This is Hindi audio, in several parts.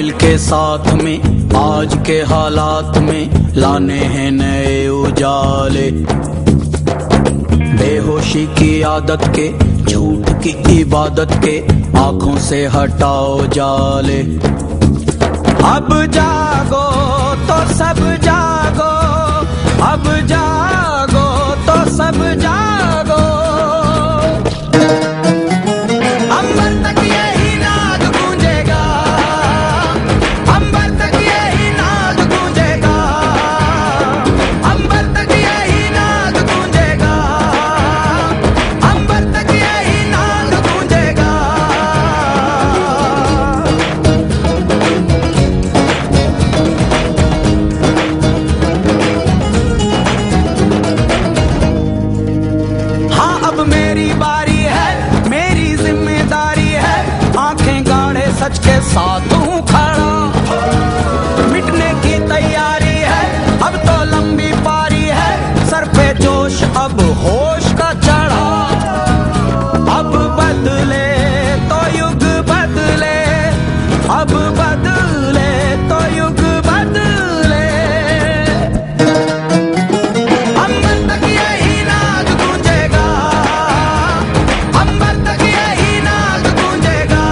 दिल के साथ में आज के हालात में लाने हैं नए उजाले। बेहोशी की आदत के, झूठ की इबादत के, आंखों से हटाओ जाले। अब जागो तो सब जागो, अब जागो तो सब जागो। अंबर तक यही नाद गूंजेगा, अंबर तक यही नाद गूंजेगा, अंबर तक यही नाद गूंजेगा, अंबर तक यही नाद गूंजेगा। हाँ अब मेरी बारी है, मेरी जिम्मेदारी है, आंखें गाढ़े सच के साथ हूँ खड़ा। मिटने की तैयारी है, अब तो लंबी पारी है, सर पे जोश अब होश का चढ़ा। अब बदले तो युग बदले, अब बदले तो युग बदले। अंबर तक यही नाद गूंजेगा, अंबर तक यही नाद गूंजेगा,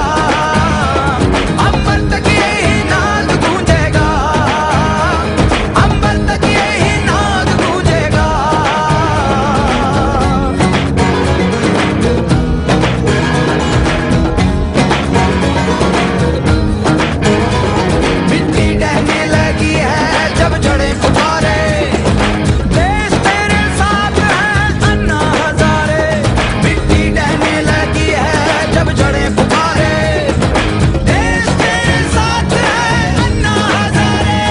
अंबर तक यही नाद गूंजेगा, अंबर तक यही नाद गूंजेगा। मिट्टी ढहने लगी है जब जड़ें पुकारे, देश तेरे साथ है अन्ना हजारे। मिट्टी ढहने लगी है जब जड़ें पुकारे, देश तेरे साथ है अन्ना हजारे।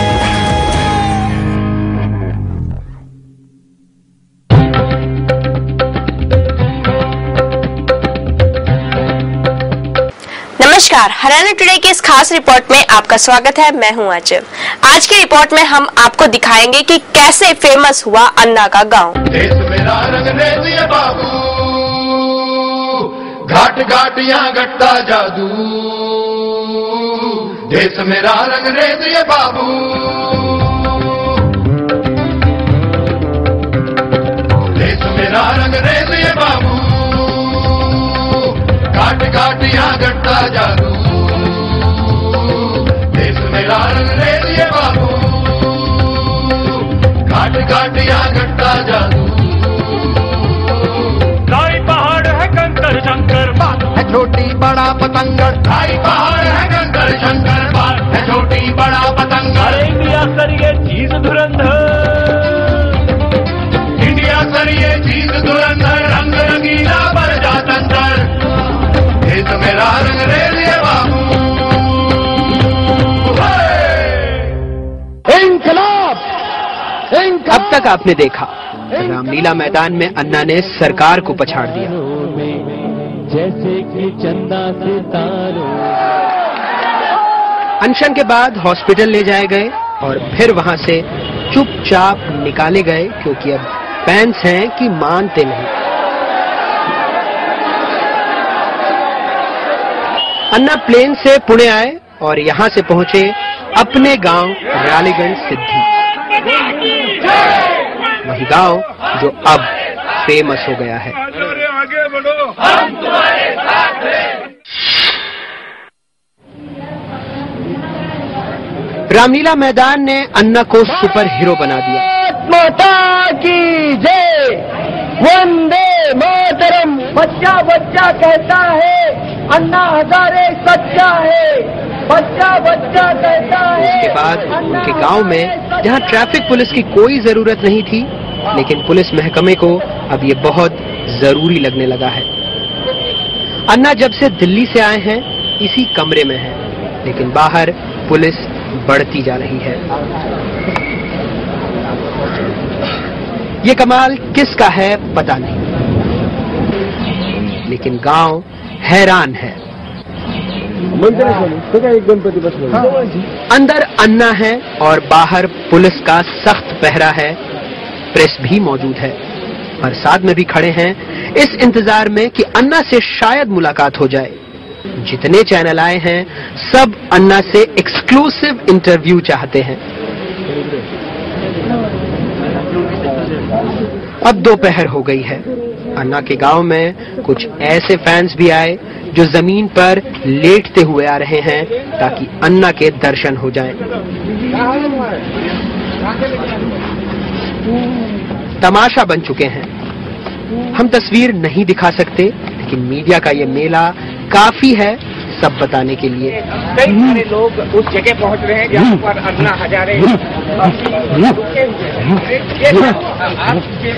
नमस्कार, हरियाणा टुडे की इस खास रिपोर्ट में आपका स्वागत है। मैं हूं आंचल। आज की रिपोर्ट में हम आपको दिखाएंगे कि कैसे फेमस हुआ अन्ना का गांव। देश मेरा रंग रेजिए बाबू, घाट घाट यहाँ घटता जादू। देश मेरा रंग रेजिए बाबू, देश मेरा रंग रेजिए बाबू, घाट घाट यहाँ घटता जादू। देश मेरा रंग रेजिए बाबू, घाट घाट यहाँ घटता जादू। लाई पहाड़ है कंकर शंकर, बात है छोटी बड़ा पतंगड़, ढाई पहाड़ है कंकर शंकर, बात है छोटी बड़ा पतंगड़। अरे इंडिया सर ये चीज धुरंधर, इंडिया सर ये चीज धुरंधर, रंग रंगीला पर जातंतर। देश मेरा रंग रेजिए बाबू, इंकलाब। अब तक आपने देखा रामलीला मैदान में अन्ना ने सरकार को पछाड़ दिया। जैसे कि चंदा सितारों। अनशन के बाद हॉस्पिटल ले जाए गए और फिर वहां से चुपचाप निकाले गए, क्योंकि अब फैंस हैं कि मानते नहीं। अन्ना प्लेन से पुणे आए और यहां से पहुंचे अपने गांव रालीगंज सिद्धि, वही गांव जो अब फेमस हो गया है। आगे बढ़ो, हम तुम्हारे साथ हैं। रामलीला मैदान ने अन्ना को सुपर हीरो बना दिया। माता की जय, वंदे मातरम। बच्चा बच्चा कहता है अन्ना हजारे सच्चा है, बच्चा बच्चा कहता है। उसके बाद उनके गांव में, जहां ट्रैफिक पुलिस की कोई जरूरत नहीं थी, लेकिन पुलिस महकमे को अब ये बहुत जरूरी लगने लगा है। अन्ना जब से दिल्ली से आए हैं इसी कमरे में है, लेकिन बाहर पुलिस बढ़ती जा रही है। ये कमाल किसका है पता नहीं, लेकिन गांव हैरान है। अंदर अन्ना है और बाहर पुलिस का सख्त पहरा है, प्रेस भी मौजूद है और साथ में भी खड़े हैं इस इंतजार में कि अन्ना से शायद मुलाकात हो जाए। जितने चैनल आए हैं सब अन्ना से एक्सक्लूसिव इंटरव्यू चाहते हैं। अब दोपहर हो गई है। अन्ना के गांव में कुछ ऐसे फैंस भी आए जो जमीन पर लेटते हुए आ रहे हैं ताकि अन्ना के दर्शन हो जाएं। तमाशा बन चुके हैं। हम तस्वीर नहीं दिखा सकते, लेकिन मीडिया का ये मेला काफी है सब बताने के लिए। कई सारे लोग उस जगह पहुंच रहे हैं जहां पर अन्ना हजारे रुके हुए हैं। आपके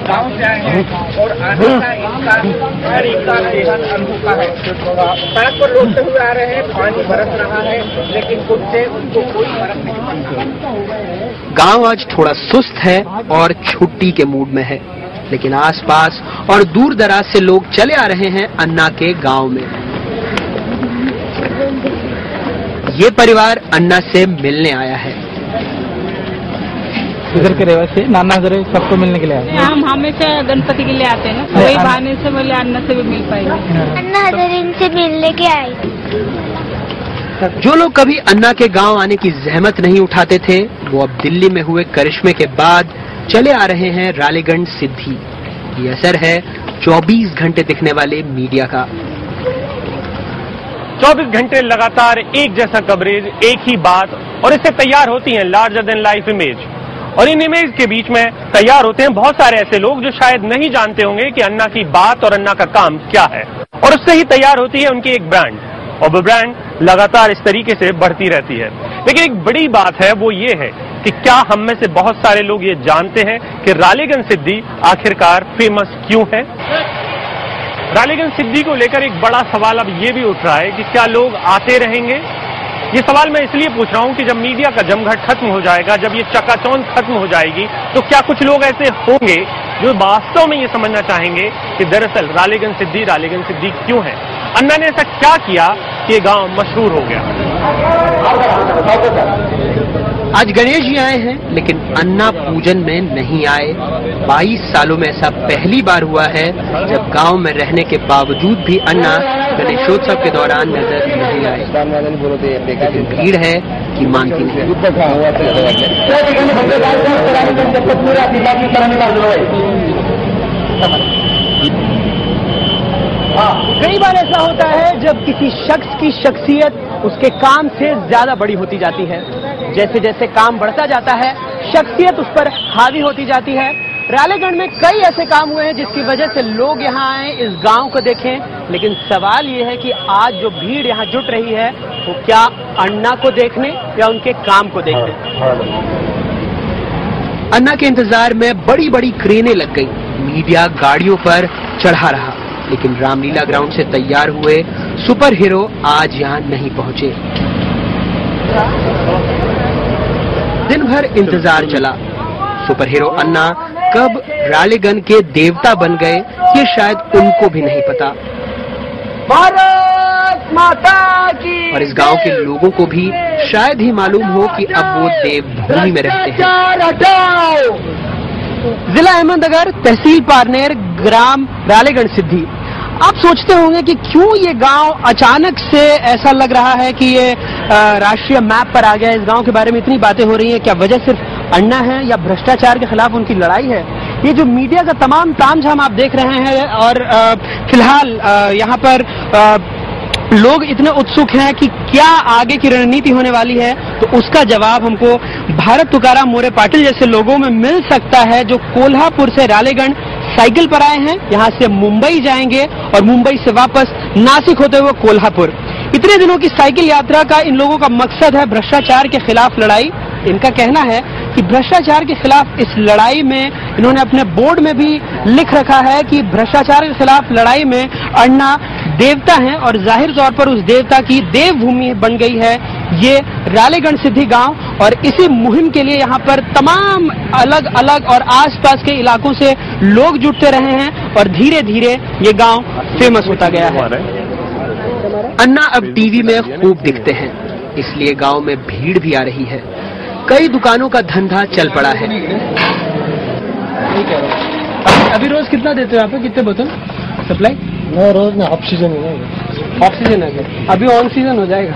गांव से आए हैं और अन्ना इनका तरीका बेहद अनोखा है। सड़क पर लौटते हुए आ रहे हैं, पानी बरस रहा है, लेकिन उससे उनको कोई फर्क नहीं पड़ता। गांव आज थोड़ा सुस्त है और छुट्टी के मूड में है, लेकिन आसपास और दूर दराज से लोग चले आ रहे हैं अन्ना के गांव में। ये परिवार अन्ना से मिलने आया है। इधर के रहवासी नाना हजारे सबको मिलने के लिए आए। हम हमेशा गणपति के लिए आते हैं, वही बहाने से बोले अन्ना से भी मिल पाएंगे। अन्ना हजारे इनसे मिलने के आए। जो लोग कभी अन्ना के गांव आने की जहमत नहीं उठाते थे, वो अब दिल्ली में हुए करिश्मे के बाद चले आ रहे हैं रालेगण सिद्धि। ये असर है 24 घंटे दिखने वाले मीडिया का। 24 घंटे लगातार एक जैसा कवरेज, एक ही बात, और इससे तैयार होती हैं लार्जर देन लाइफ इमेज। और इन इमेज के बीच में तैयार होते हैं बहुत सारे ऐसे लोग जो शायद नहीं जानते होंगे कि अन्ना की बात और अन्ना का काम क्या है, और उससे ही तैयार होती है उनकी एक ब्रांड, और वो ब्रांड लगातार इस तरीके से बढ़ती रहती है। लेकिन एक बड़ी बात है, वो ये है कि क्या हम में से बहुत सारे लोग ये जानते हैं कि रालेगण सिद्धि आखिरकार फेमस क्यों है। रालेगण सिद्धि को लेकर एक बड़ा सवाल अब ये भी उठ रहा है कि क्या लोग आते रहेंगे। ये सवाल मैं इसलिए पूछ रहा हूं कि जब मीडिया का जमघट खत्म हो जाएगा, जब ये चकाचौंध खत्म हो जाएगी, तो क्या कुछ लोग ऐसे होंगे जो वास्तव में ये समझना चाहेंगे कि दरअसल रालेगण सिद्धि क्यों है। अन्ना ने ऐसा क्या किया कि ये गांव मशहूर हो गया। आज गणेश जी आए हैं, लेकिन अन्ना पूजन में नहीं आए। 22 सालों में ऐसा पहली बार हुआ है जब गांव में रहने के बावजूद भी अन्ना गणेशोत्सव के दौरान नजर नहीं आए। लेकिन भीड़ है कि मानती नहीं। कई बार ऐसा होता है जब किसी शख्स की शख्सियत उसके काम से ज्यादा बड़ी होती जाती है। जैसे जैसे काम बढ़ता जाता है, शख्सियत उस पर हावी होती जाती है। रालेगण में कई ऐसे काम हुए हैं जिसकी वजह से लोग यहाँ आए, इस गांव को देखें। लेकिन सवाल ये है कि आज जो भीड़ यहाँ जुट रही है वो क्या अन्ना को देखने या उनके काम को देखने। अन्ना के इंतजार में बड़ी बड़ी क्रेनें लग गई। मीडिया गाड़ियों पर चढ़ा रहा, लेकिन रामलीला ग्राउंड से तैयार हुए सुपर हीरो आज यहाँ नहीं पहुंचे। दिन भर इंतजार चला। सुपर हीरो अन्ना कब रालेगण के देवता बन गए, ये शायद उनको भी नहीं पता। भारत माता की। और इस गांव के लोगों को भी शायद ही मालूम हो कि अब वो देवभूमि में रहते हैं। जिला अहमदनगर, तहसील पारनेर, ग्राम रालेगण सिद्धि। आप सोचते होंगे कि क्यों ये गांव अचानक से ऐसा लग रहा है कि ये राष्ट्रीय मैप पर आ गया। इस गांव के बारे में इतनी बातें हो रही हैं, क्या वजह सिर्फ अन्ना है या भ्रष्टाचार के खिलाफ उनकी लड़ाई है। ये जो मीडिया का तमाम तामझाम आप देख रहे हैं, और फिलहाल यहाँ पर लोग इतने उत्सुक हैं कि क्या आगे की रणनीति होने वाली है, तो उसका जवाब हमको भारत तुकाराम मोरे पाटिल जैसे लोगों में मिल सकता है, जो कोल्हापुर से रालेगण साइकिल पर आए हैं। यहाँ से मुंबई जाएंगे और मुंबई से वापस नासिक होते हुए कोल्हापुर। इतने दिनों की साइकिल यात्रा का इन लोगों का मकसद है भ्रष्टाचार के खिलाफ लड़ाई। इनका कहना है कि भ्रष्टाचार के खिलाफ इस लड़ाई में इन्होंने अपने बोर्ड में भी लिख रखा है कि भ्रष्टाचार के खिलाफ लड़ाई में अन्ना देवता हैं, और जाहिर तौर पर उस देवता की देवभूमि बन गई है ये रालेगण सिद्धि गांव। और इसी मुहिम के लिए यहाँ पर तमाम अलग अलग और आसपास के इलाकों से लोग जुटते रहे हैं, और धीरे धीरे ये गांव फेमस होता गया है। अन्ना अब टीवी में खूब दिखते हैं, इसलिए गांव में भीड़ भी आ रही है। कई दुकानों का धंधा चल पड़ा है। अभी रोज कितना देते हो आप, कितने बोतल सप्लाई? ना रोज ना ऑफ सीजन है ना, ऑफ सीजन है क्या? अभी ऑन सीजन हो जाएगा।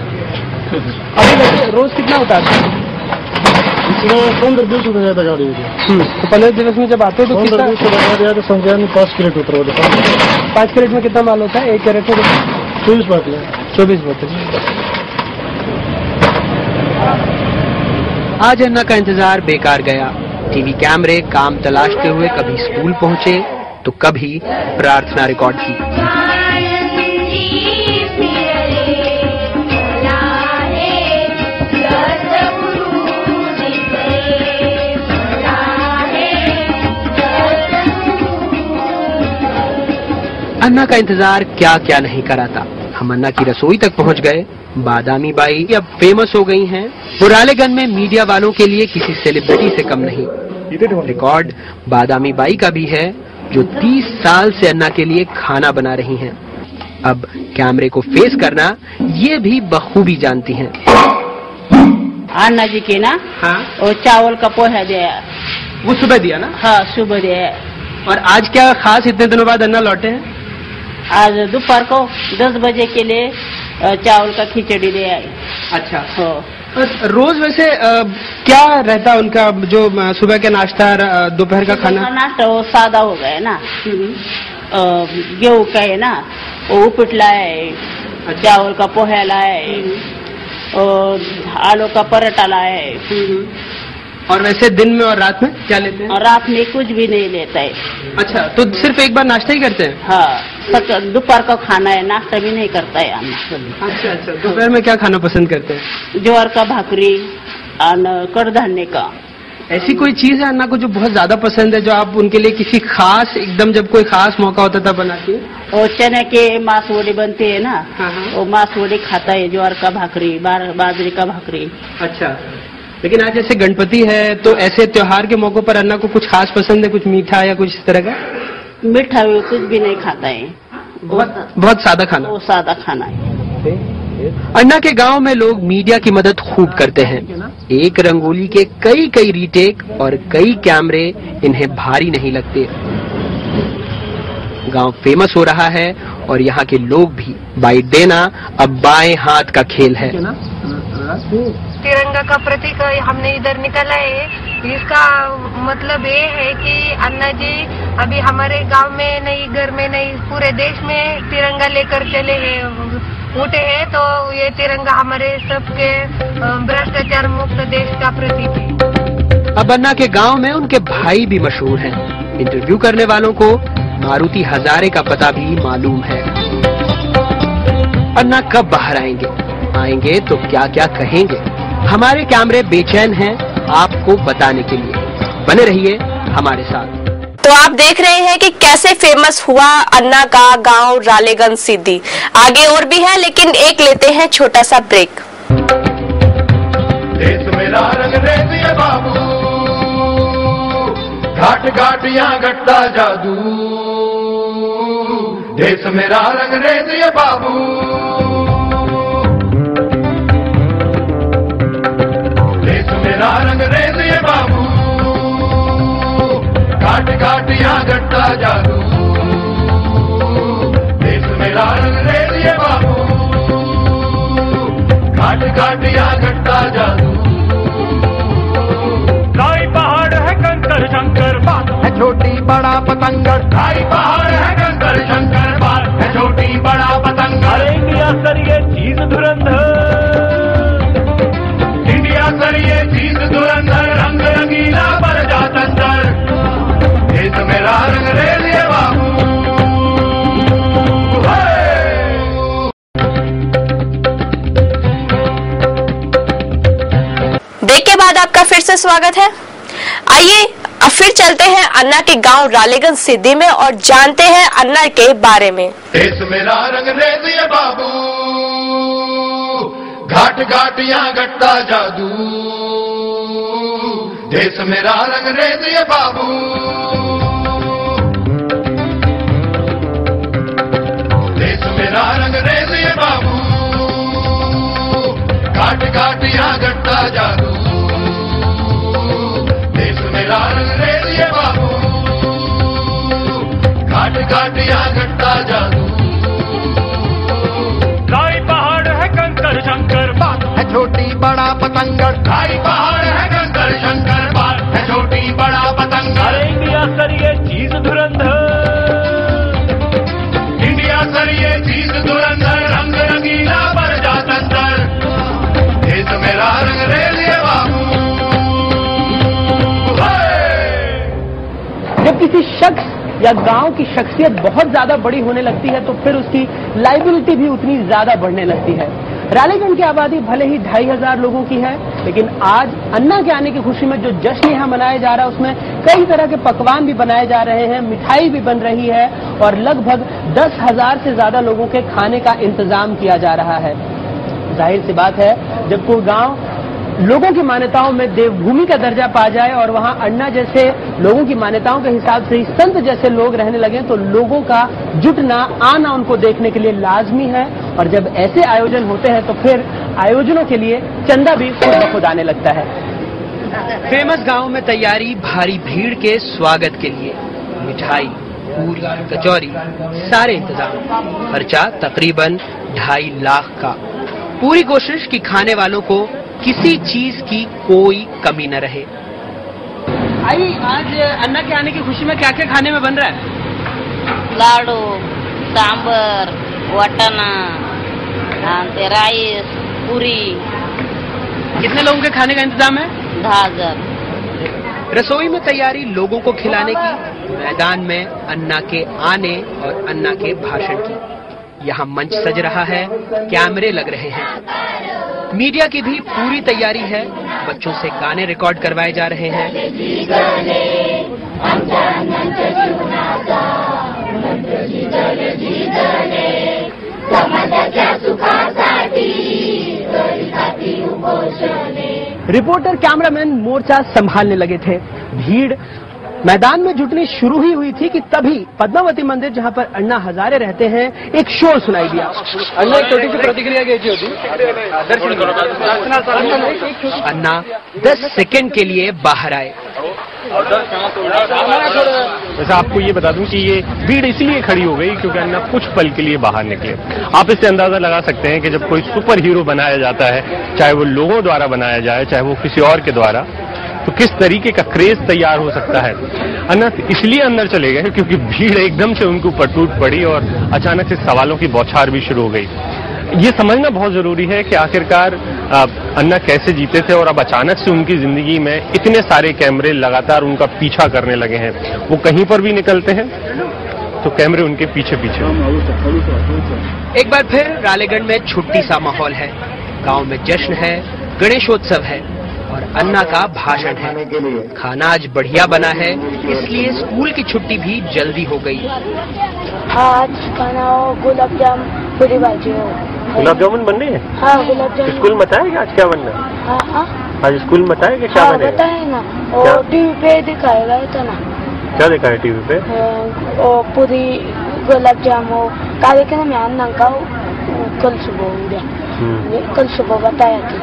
अभी रोज कितना उतारते हैं? 15-20 रुपये ज्यादा गाड़ी होती है। तो 15 दिवस में जब आते हो तो कितना? 15 में 5 कैरेट उतरा होता है। 5 कैरेट में कितना माल होता है? 1 कैरेट में 24 बोतल। 24 बोतल। आज अन्ना का इंतजार बेकार गया। टीवी कैमरे काम तलाशते हुए कभी स्कूल पहुंचे तो कभी प्रार्थना रिकॉर्ड की। अन्ना का इंतजार क्या क्या नहीं करा था। हम अन्ना की रसोई तक पहुंच गए। बादामी बाई अब फेमस हो गई हैं। पुरालेगंज में मीडिया वालों के लिए किसी सेलिब्रिटी से कम नहीं। रिकॉर्ड बादामी बाई का भी है, जो 30 साल से अन्ना के लिए खाना बना रही हैं। अब कैमरे को फेस करना ये भी बखूबी जानती हैं। अन्ना जी के ना, हाँ, और चावल का पोहा दिया। वो सुबह दिया ना? हाँ, सुबह दिया। और आज क्या खास इतने दिनों बाद अन्ना लौटे हैं? आज दोपहर को 10 बजे के लिए चावल का खिचड़ी दे आई। अच्छा। हाँ। रोज वैसे क्या रहता उनका, जो सुबह का नाश्ता, दोपहर का खाना? नाश्ता वो सादा हो गया ना, गेहूं का है ना, वो उपीट लाए, चावल का पोहा लाए और आलू का पराठा लाए। और वैसे दिन में और रात में क्या लेते हैं? और रात में कुछ भी नहीं लेता है। अच्छा, तो सिर्फ एक बार नाश्ता ही करते हैं? हाँ, दोपहर का खाना है, नाश्ता भी नहीं करता है अन्ना। अच्छा अच्छा। दोपहर में क्या खाना पसंद करते हैं? ज्वार का भाकरी और कडधान्य का। ऐसी कोई चीज है अन्ना को जो बहुत ज्यादा पसंद है, जो आप उनके लिए किसी खास, एकदम जब कोई खास मौका होता था बनाती है? और चने के मांस वड़े बनते है ना, हाँ हाँ। वो मांस वड़े खाता है, ज्वार का भाकरी, बाजरे का भाकरी। अच्छा, लेकिन आज जैसे गणपति है तो ऐसे त्योहार के मौकों पर अन्ना को कुछ खास पसंद है, कुछ मीठा या कुछ इस तरह का? मीठा भी कुछ भी नहीं खाता है, बहुत सादा खाना। वो सादा खाना है। अन्ना के गांव में लोग मीडिया की मदद खूब करते हैं। एक रंगोली के कई रीटेक और कई कैमरे इन्हें भारी नहीं लगते। गांव फेमस हो रहा है और यहाँ के लोग भी। बाइट देना अब बाएं हाथ का खेल है। तिरंगा का प्रतीक हमने इधर निकाला है। इसका मतलब ये है कि अन्ना जी अभी हमारे गांव में नहीं, घर में नहीं, पूरे देश में तिरंगा लेकर चले हैं, उठे हैं। तो ये तिरंगा हमारे सबके भ्रष्टाचार मुक्त देश का प्रतीक है। अब अन्ना के गांव में उनके भाई भी मशहूर हैं। इंटरव्यू करने वालों को मारुति हजारे का पता भी मालूम है। अन्ना कब बाहर आएंगे तो क्या क्या कहेंगे? हमारे कैमरे बेचैन हैं आपको बताने के लिए। बने रहिए हमारे साथ। तो आप देख रहे हैं कि कैसे फेमस हुआ अन्ना का गांव रालेगंज सिद्धि। आगे और भी है, लेकिन एक लेते हैं छोटा सा ब्रेक। देश मेरा रंग रेत बाबू, घाट घाट यहाँ घटता जादू। देश मेरा रंग रेत बाबू, देश मेरा रंग रेत बाबू, घाट घाट यहाँ घटता जादू। देश मेरा रंग रेत बाबू, घाट घाट यहाँ घटता जादू। ढाई पहाड़ है कंकर शंकर, बात है छोटी बड़ा पतंगर। ढाई पहाड़ है कंकर शंकर, बात है छोटी बड़ा पतंगर। इंडिया सर ये चीज धुरंधर, इंडिया सर ये चीज धुरंधर, रंग रंगीला पर जात अंदर। देश मेरा रंग रेत बाबू। ब्रेक के बाद आपका फिर से स्वागत है। आइए अब फिर चलते हैं अन्ना के गांव रालेगंज सिद्धि में और जानते हैं अन्ना के बारे में। देश मेरा रंग रेत बाबू, घाट घाट यहाँ घटता जादू। देश मेरा रंग रेत बाबू, देश मेरा रंग रेत बाबू, घाट घाट यहाँ घटता जादू। देश मेरा रंग रेत बाबू, घाट घाट यहाँ घटता जादू। बड़ा पतंगड़, खाई पहाड़ है कंकर शंकर, बात है छोटी बड़ा पतंगड़। इंडिया सर ये चीज धुरंधर, इंडिया सर ये चीज धुरंधर, रंग रंगीला पर जाता अंदर, देश मेरा रंग रेलिए बाबू। जब किसी शख्स या गांव की शख्सियत बहुत ज्यादा बड़ी होने लगती है तो फिर उसकी लाइबिलिटी भी उतनी ज्यादा बढ़ने लगती है। रालेगंज की आबादी भले ही 2500 लोगों की है, लेकिन आज अन्ना के आने की खुशी में जो जश्न यहाँ मनाया जा रहा है उसमें कई तरह के पकवान भी बनाए जा रहे हैं, मिठाई भी बन रही है और लगभग 10,000 से ज्यादा लोगों के खाने का इंतजाम किया जा रहा है। जाहिर सी बात है, जब कोई गांव लोगों की मान्यताओं में देवभूमि का दर्जा पा जाए और वहां अन्ना जैसे लोगों की मान्यताओं के हिसाब से ही संत जैसे लोग रहने लगे तो लोगों का जुटना, आना उनको देखने के लिए लाजमी है। और जब ऐसे आयोजन होते हैं तो फिर आयोजनों के लिए चंदा भी खुद ब खुद आने लगता है। फेमस गांव में तैयारी भारी भीड़ के स्वागत के लिए, मिठाई, पूरी, कचौरी, सारे इंतजाम। खर्चा तकरीबन 2.5 लाख का। पूरी कोशिश कि खाने वालों को किसी चीज की कोई कमी न रहे। आई, आज अन्ना के आने की खुशी में क्या क्या खाने में बन रहा है? लाडू, सांबर, वटाना, राइस, पूरी। कितने लोगों के खाने का इंतजाम है? 10,000। रसोई में तैयारी लोगों को खिलाने की, मैदान में अन्ना के आने और अन्ना के भाषण की। यहाँ मंच सज रहा है, कैमरे लग रहे हैं, मीडिया की भी पूरी तैयारी है। बच्चों से गाने रिकॉर्ड करवाए जा रहे हैं। रिपोर्टर, कैमरामैन मोर्चा संभालने लगे थे। भीड़ मैदान में जुटनी शुरू ही हुई थी कि तभी पद्मावती मंदिर, जहां पर अन्ना हजारे रहते हैं, एक शोर सुनाई दिया। अन्ना एक छोटी सी प्रतिक्रिया घ्यायची होती। अन्ना 10 सेकंड के लिए बाहर आए। वैसे आपको ये बता दूं कि ये भीड़ इसलिए खड़ी हो गई क्योंकि अन्ना कुछ पल के लिए बाहर निकले। आप इससे अंदाजा लगा सकते हैं कि जब कोई सुपर हीरो बनाया जाता है, चाहे वो लोगों द्वारा बनाया जाए, चाहे वो किसी और के द्वारा, तो किस तरीके का क्रेज तैयार हो सकता है। अन्ना इसलिए अंदर चले गए क्योंकि भीड़ एकदम से उनके ऊपर टूट पड़ी और अचानक से सवालों की बौछार भी शुरू हो गई। ये समझना बहुत जरूरी है कि आखिरकार अन्ना कैसे जीते थे और अब अचानक से उनकी जिंदगी में इतने सारे कैमरे लगातार उनका पीछा करने लगे हैं। वो कहीं पर भी निकलते हैं तो कैमरे उनके पीछे पीछे। एक बार फिर रालेगंज में छुट्टी सा माहौल है। गांव में जश्न है, गणेशोत्सव है और अन्ना का भाषण है। खाना आज बढ़िया बना है, इसलिए स्कूल की छुट्टी भी जल्दी हो गई। आज खाना हो गुलाब जाम, पूरी भाजी हो। गुलाब जामुन बन रही है? हाँ, गुलाब जामुन। स्कूल में बताया कि आज क्या बनना है? हाँ, आज स्कूल में बताया कि क्या बनेगा? बताए ना, और टीवी पे दिखाएगा इतना। क्या देखा है टीवी पे? पूरी गुलाब जामुन कार्यक्रम में अन्ना का कल सुबह हो गया, कल सुबह बताया था।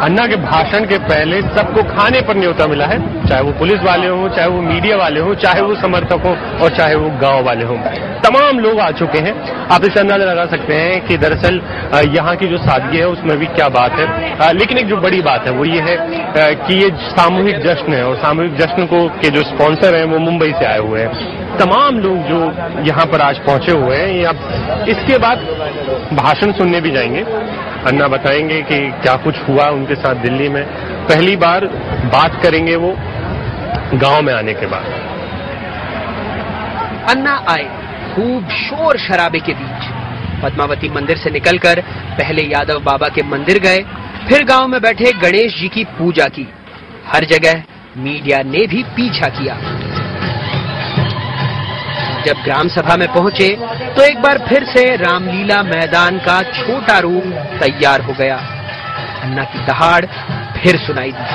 अन्ना के भाषण के पहले सबको खाने पर न्योता मिला है, चाहे वो पुलिस वाले हों, चाहे वो मीडिया वाले हों, चाहे वो समर्थक हों और चाहे वो गांव वाले हों। तमाम लोग आ चुके हैं। आप इससे अंदाजा लगा सकते हैं कि दरअसल यहाँ की जो सादगी है उसमें भी क्या बात है। लेकिन एक जो बड़ी बात है वो ये है कि ये सामूहिक जश्न है और सामूहिक जश्न को के जो स्पॉन्सर हैं वो मुंबई से आए हुए हैं। तमाम लोग जो यहाँ पर आज पहुंचे हुए हैं, ये अब इसके बाद भाषण सुनने भी जाएंगे। अन्ना बताएंगे कि क्या कुछ हुआ उनके साथ दिल्ली में। पहली बार बात करेंगे वो गांव में आने के बाद। अन्ना आए खूब शोर शराबे के बीच। पद्मावती मंदिर से निकलकर पहले यादव बाबा के मंदिर गए, फिर गांव में बैठे गणेश जी की पूजा की। हर जगह मीडिया ने भी पीछा किया। जब ग्राम सभा में पहुंचे तो एक बार फिर से रामलीला मैदान का छोटा रूप तैयार हो गया। अन्ना की दहाड़ फिर सुनाई दी।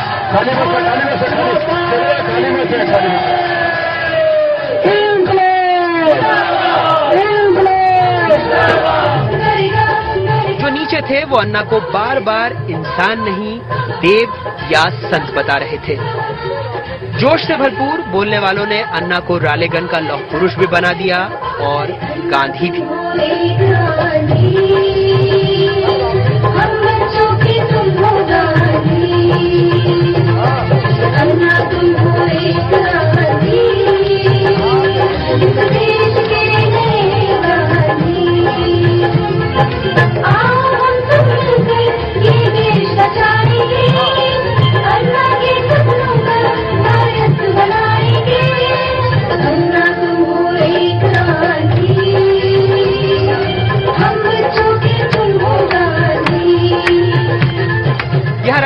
जो नीचे थे वो अन्ना को बार बार इंसान नहीं, देव या संत बता रहे थे। जोश से भरपूर बोलने वालों ने अन्ना को रालेगंज का लौह पुरुष भी बना दिया और गांधी भी।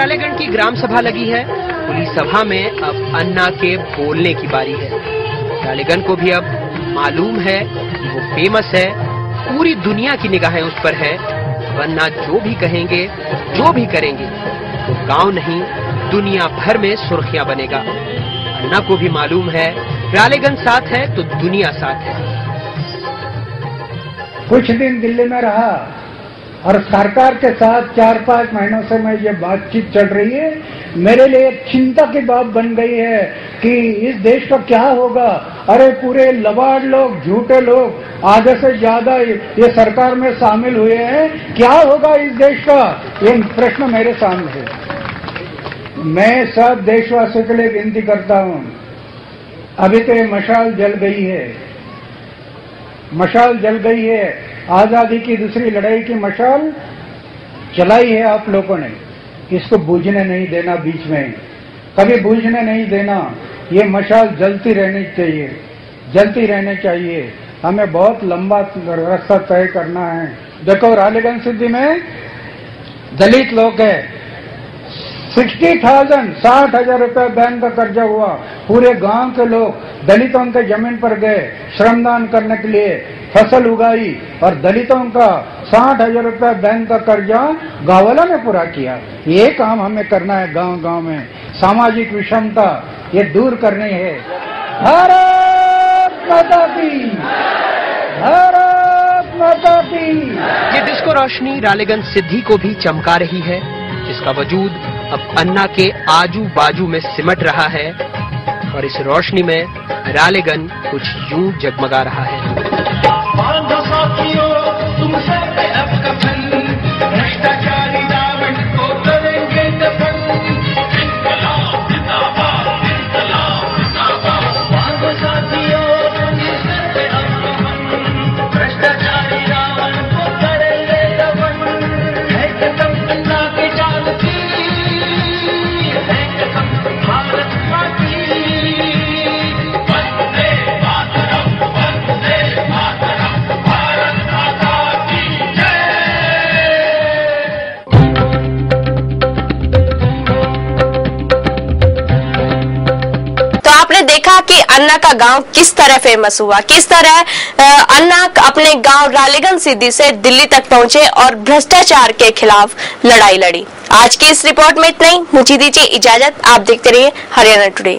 रालेगण की ग्राम सभा लगी है। पुलिस सभा में अब अन्ना के बोलने की बारी है। रालेगण को भी अब मालूम है कि वो फेमस है, पूरी दुनिया की निगाहें उस पर है। अन्ना जो भी कहेंगे, जो भी करेंगे, तो गांव नहीं दुनिया भर में सुर्खियां बनेगा। अन्ना को भी मालूम है रालेगण साथ है तो दुनिया साथ है। कुछ दिन दिल्ली में रहा और सरकार के साथ 4-5 महीनों से मैं ये बातचीत चल रही है। मेरे लिए एक चिंता की बात बन गई है कि इस देश का क्या होगा। अरे पूरे लबाड़ लोग, झूठे लोग आधे से ज्यादा ये सरकार में शामिल हुए हैं। क्या होगा इस देश का, ये प्रश्न मेरे सामने है। मैं सब देशवासियों के लिए विनती करता हूं, अभी तो ये मशाल जल गई है, मशाल जल गई है। आजादी की दूसरी लड़ाई की मशाल चलाई है आप लोगों ने, इसको बुझने नहीं देना, बीच में कभी बुझने नहीं देना। ये मशाल जलती रहनी चाहिए, जलती रहनी चाहिए। हमें बहुत लंबा रास्ता तय करना है। देखो रालेगण सिद्धि में दलित लोग है, 60,000 रुपए बैंक का कर्जा हुआ। पूरे गांव के लोग दलितों के जमीन पर गए श्रमदान करने के लिए, फसल उगाई और दलितों का 60,000 रुपए बैंक का कर्जा गांव वालों ने पूरा किया। ये काम हमें करना है। गांव गांव में सामाजिक विषमता ये दूर करनी है। भारत माता की, भारत माता की। ये डिस्को रोशनी रालेगण सिद्धि को भी चमका रही है, जिसका वजूद अब अन्ना के आजू बाजू में सिमट रहा है और इस रोशनी में रालेगण कुछ यूं जगमगा रहा है। भ्रष्टाचारी रावण को करेंगे दफन। भ्रष्टाचारी रावण को करेंगे दफन। है कसम अन्ना के जान की, है कसम भारत माँ की। वंदे मातरम, वंदे मातरम, भारत माता की जय। तो आपने देखा कि अन्ना का गांव किस तरह फेमस हुआ, किस तरह अन्ना अपने गांव रालेगण सिद्धि से दिल्ली तक पहुंचे और भ्रष्टाचार के खिलाफ लड़ाई लड़ी। आज की इस रिपोर्ट में इतना ही, मुझे दीजिए इजाजत। आप देखते रहिए हरियाणा टुडे।